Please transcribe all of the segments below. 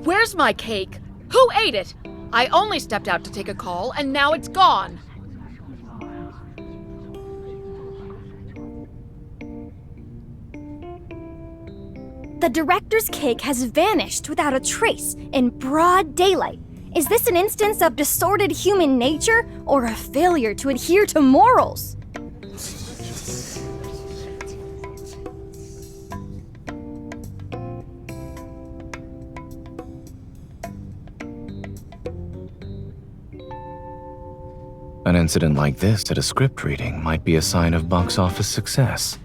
Where's my cake? Who ate it? I only stepped out to take a call, and now it's gone. The director's cake has vanished without a trace in broad daylight. Is this an instance of distorted human nature or a failure to adhere to morals? An incident like this at a script reading might be a sign of box office success.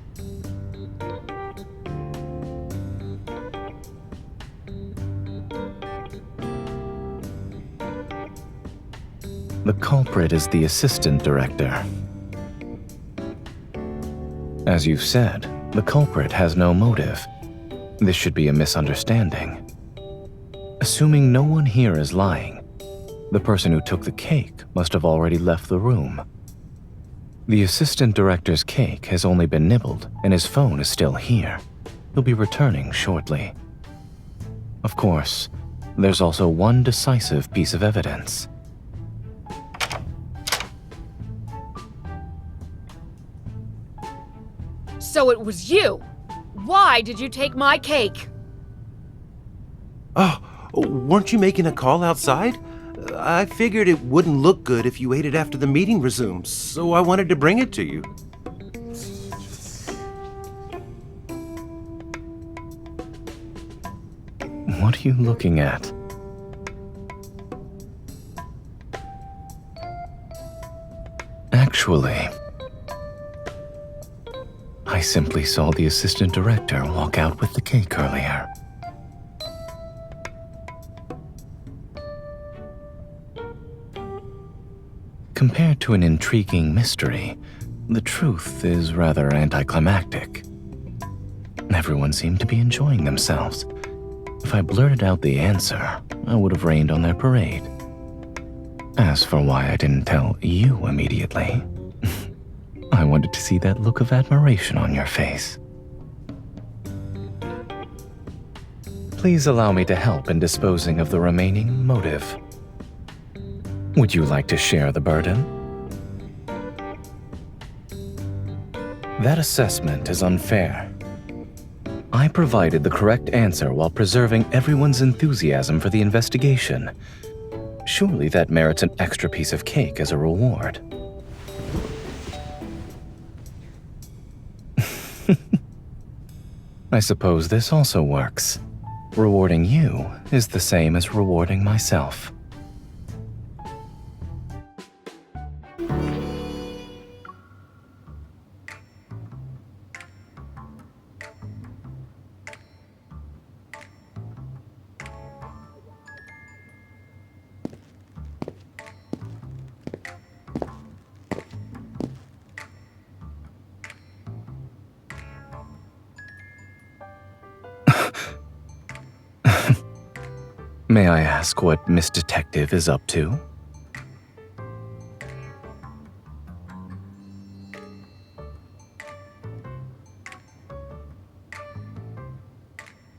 The culprit is the assistant director. As you've said, the culprit has no motive. This should be a misunderstanding. Assuming no one here is lying, the person who took the cake must have already left the room. The assistant director's cake has only been nibbled and his phone is still here. He'll be returning shortly. Of course, there's also one decisive piece of evidence. So it was you. Why did you take my cake? Oh, weren't you making a call outside? I figured it wouldn't look good if you ate it after the meeting resumes, so I wanted to bring it to you. What are you looking at? Actually, I simply saw the assistant director walk out with the cake earlier. Compared to an intriguing mystery, the truth is rather anticlimactic. Everyone seemed to be enjoying themselves. If I blurted out the answer, I would have rained on their parade. As for why I didn't tell you immediately, I wanted to see that look of admiration on your face. Please allow me to help in disposing of the remaining motive. Would you like to share the burden? That assessment is unfair. I provided the correct answer while preserving everyone's enthusiasm for the investigation. Surely that merits an extra piece of cake as a reward. I suppose this also works. Rewarding you is the same as rewarding myself. May I ask what Miss Detective is up to?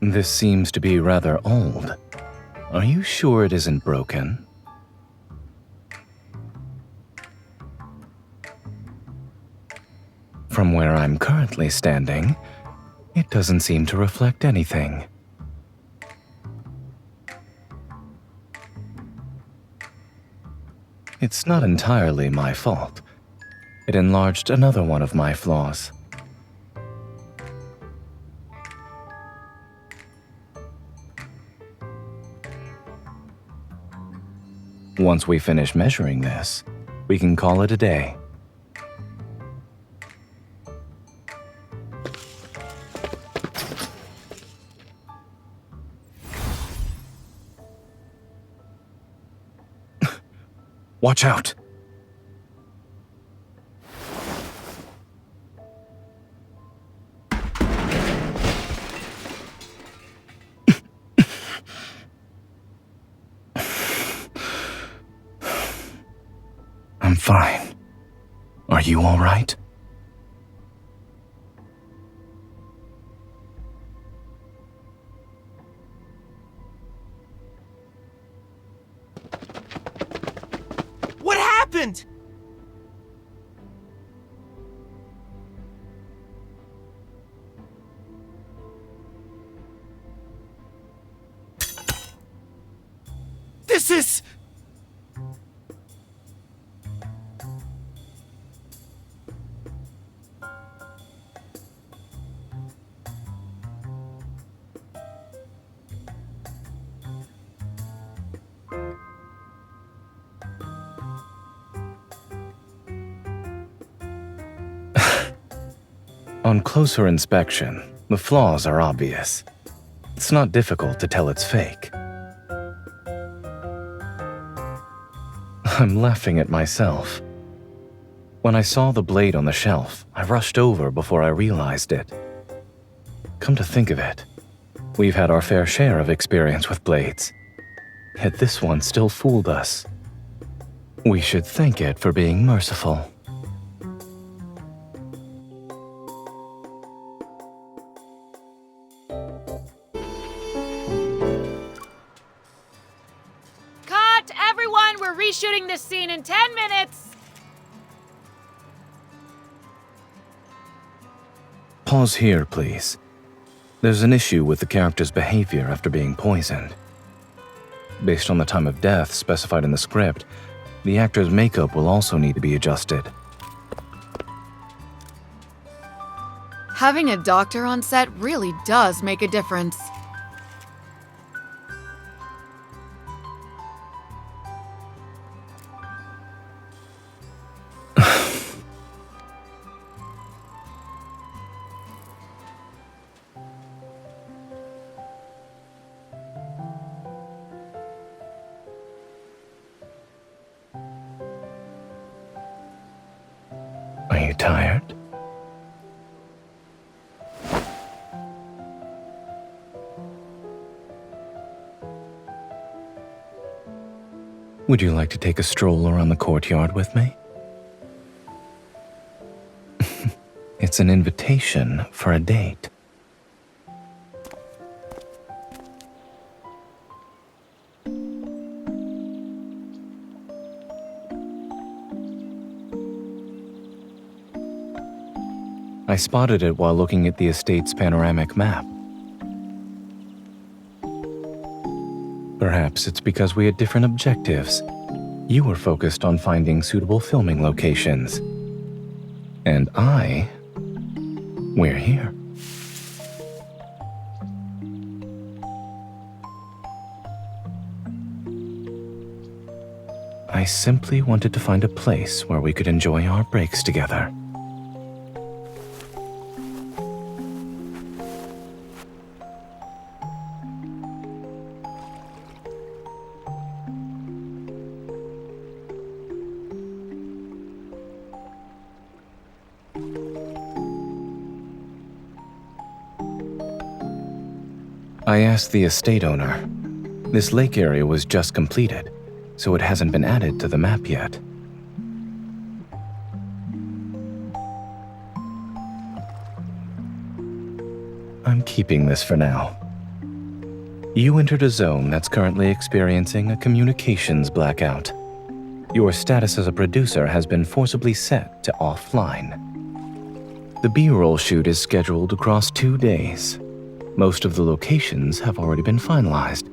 This seems to be rather old. Are you sure it isn't broken? From where I'm currently standing, it doesn't seem to reflect anything. It's not entirely my fault. It enlarged another one of my flaws. Once we finish measuring this, we can call it a day. Watch out! I'm fine. Are you all right? happened? This is... On closer inspection, the flaws are obvious. It's not difficult to tell it's fake. I'm laughing at myself. When I saw the blade on the shelf, I rushed over before I realized it. Come to think of it, we've had our fair share of experience with blades. Yet this one still fooled us. We should thank it for being merciful. Cut! Everyone, we're reshooting this scene in 10 minutes! Pause here, please. There's an issue with the character's behavior after being poisoned. Based on the time of death specified in the script, the actor's makeup will also need to be adjusted. Having a doctor on set really does make a difference. Are you tired? Would you like to take a stroll around the courtyard with me? It's an invitation for a date. I spotted it while looking at the estate's panoramic map. Perhaps it's because we had different objectives. You were focused on finding suitable filming locations. And we're here. I simply wanted to find a place where we could enjoy our breaks together. I asked the estate owner. This lake area was just completed, so it hasn't been added to the map yet. I'm keeping this for now. You entered a zone that's currently experiencing a communications blackout. Your status as a producer has been forcibly set to offline. The B-roll shoot is scheduled across 2 days. Most of the locations have already been finalized,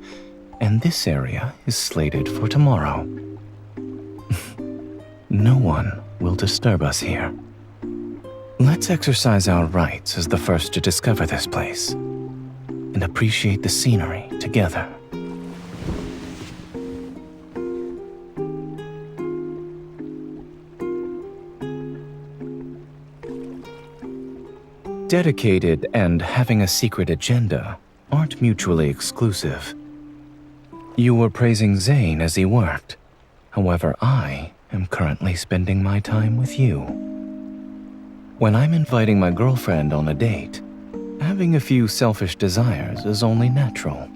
and this area is slated for tomorrow. No one will disturb us here. Let's exercise our rights as the first to discover this place, and appreciate the scenery together. Dedicated and having a secret agenda aren't mutually exclusive. You were praising Zayne as he worked. However, I am currently spending my time with you. When I'm inviting my girlfriend on a date, having a few selfish desires is only natural.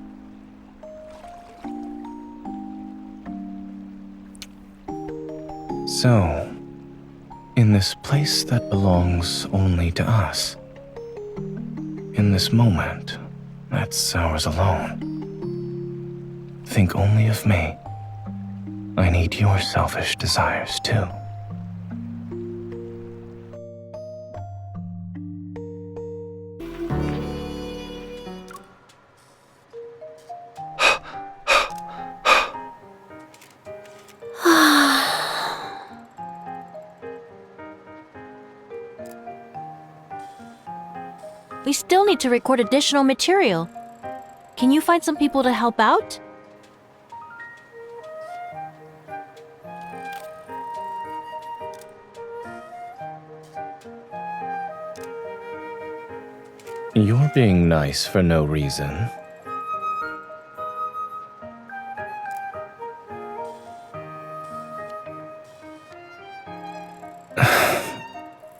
So, in this place that belongs only to us, in this moment that's ours alone, think only of me. I need your selfish desires too. We still need to record additional material. Can you find some people to help out? You're being nice for no reason.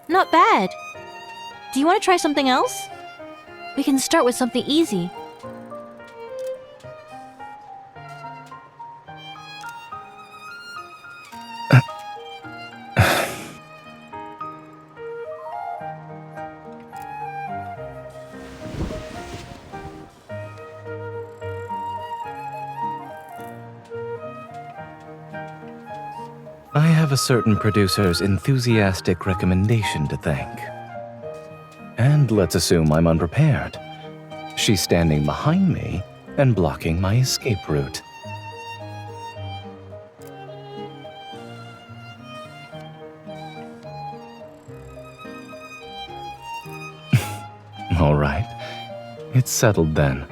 Not bad. Do you want to try something else? We can start with something easy. I have a certain producer's enthusiastic recommendation to thank. And let's assume I'm unprepared. She's standing behind me and blocking my escape route. All right, it's settled then.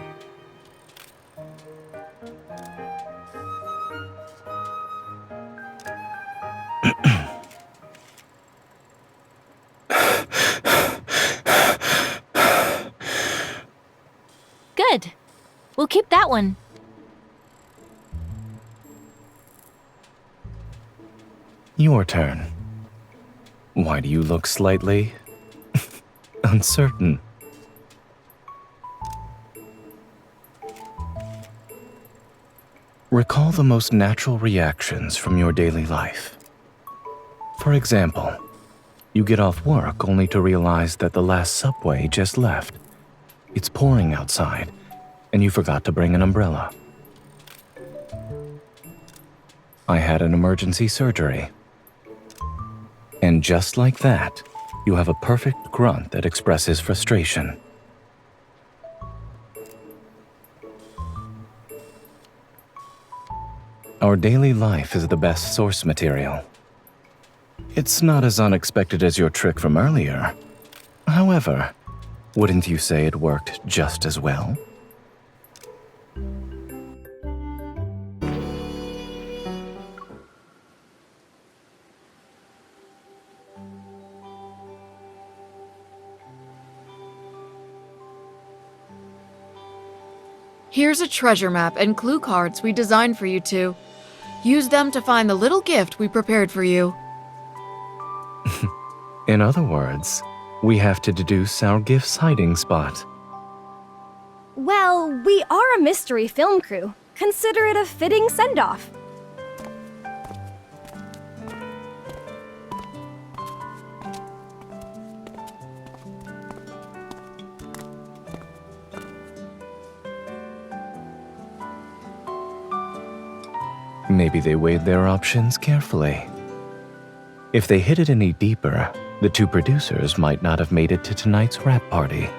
Good. We'll keep that one. Your turn. Why do you look slightly uncertain? Recall the most natural reactions from your daily life. For example, you get off work only to realize that the last subway just left. It's pouring outside, and you forgot to bring an umbrella. I had an emergency surgery. And just like that, you have a perfect grunt that expresses frustration. Our daily life is the best source material. It's not as unexpected as your trick from earlier. However, wouldn't you say it worked just as well? Here's a treasure map and clue cards we designed for you two. Use them to find the little gift we prepared for you. In other words, we have to deduce our gift's hiding spot. Well, we are a mystery film crew. Consider it a fitting send-off. Maybe they weighed their options carefully. If they hid it any deeper, the two producers might not have made it to tonight's rap party.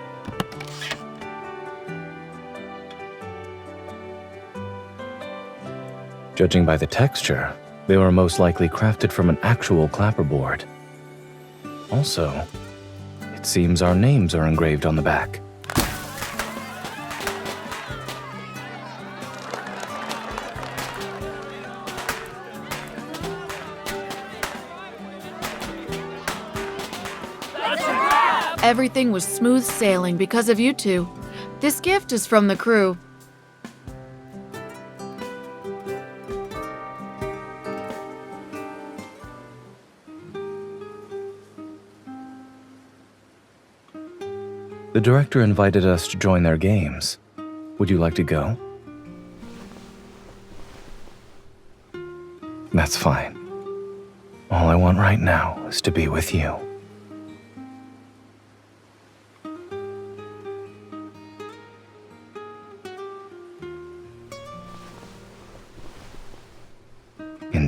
Judging by the texture, they were most likely crafted from an actual clapperboard. Also, it seems our names are engraved on the back. Everything was smooth sailing because of you two. This gift is from the crew. The director invited us to join their games. Would you like to go? That's fine. All I want right now is to be with you.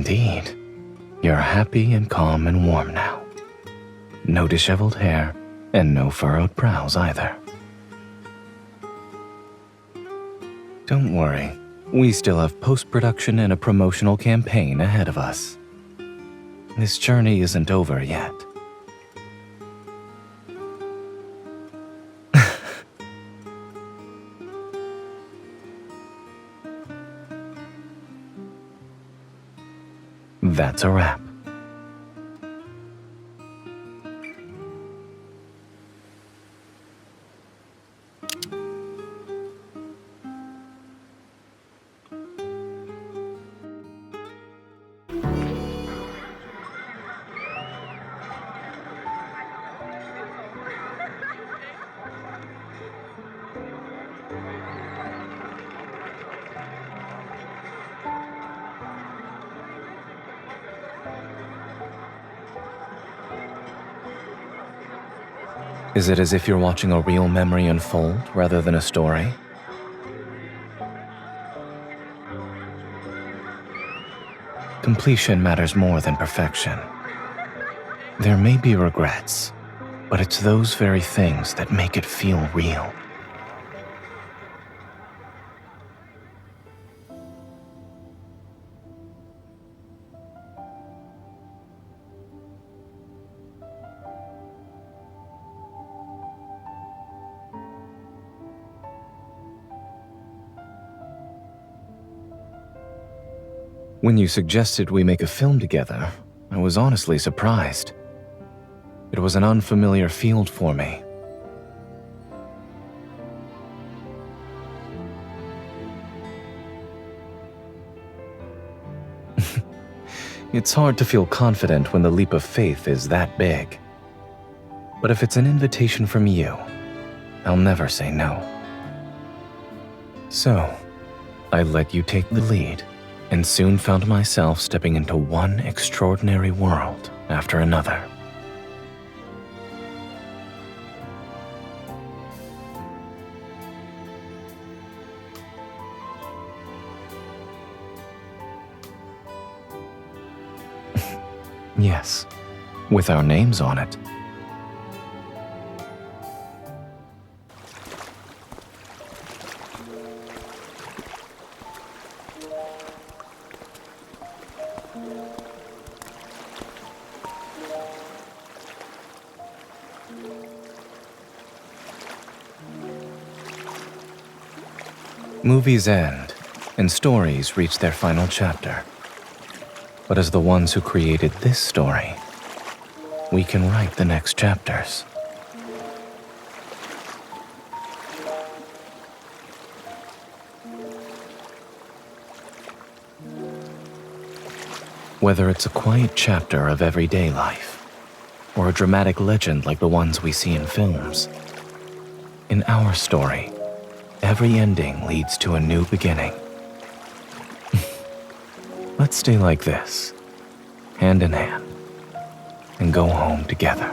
Indeed. You're happy and calm and warm now. No disheveled hair, and no furrowed brows either. Don't worry, we still have post-production and a promotional campaign ahead of us. This journey isn't over yet. That's a wrap. Is it as if you're watching a real memory unfold rather than a story? Completion matters more than perfection. There may be regrets, but it's those very things that make it feel real. When you suggested we make a film together, I was honestly surprised. It was an unfamiliar field for me. It's hard to feel confident when the leap of faith is that big. But if it's an invitation from you, I'll never say no. So, I let you take the lead, and soon found myself stepping into one extraordinary world after another. Yes, with our names on it. Movies end, and stories reach their final chapter. But as the ones who created this story, we can write the next chapters. Whether it's a quiet chapter of everyday life, or a dramatic legend like the ones we see in films, in our story, every ending leads to a new beginning. Let's stay like this, hand in hand, and go home together.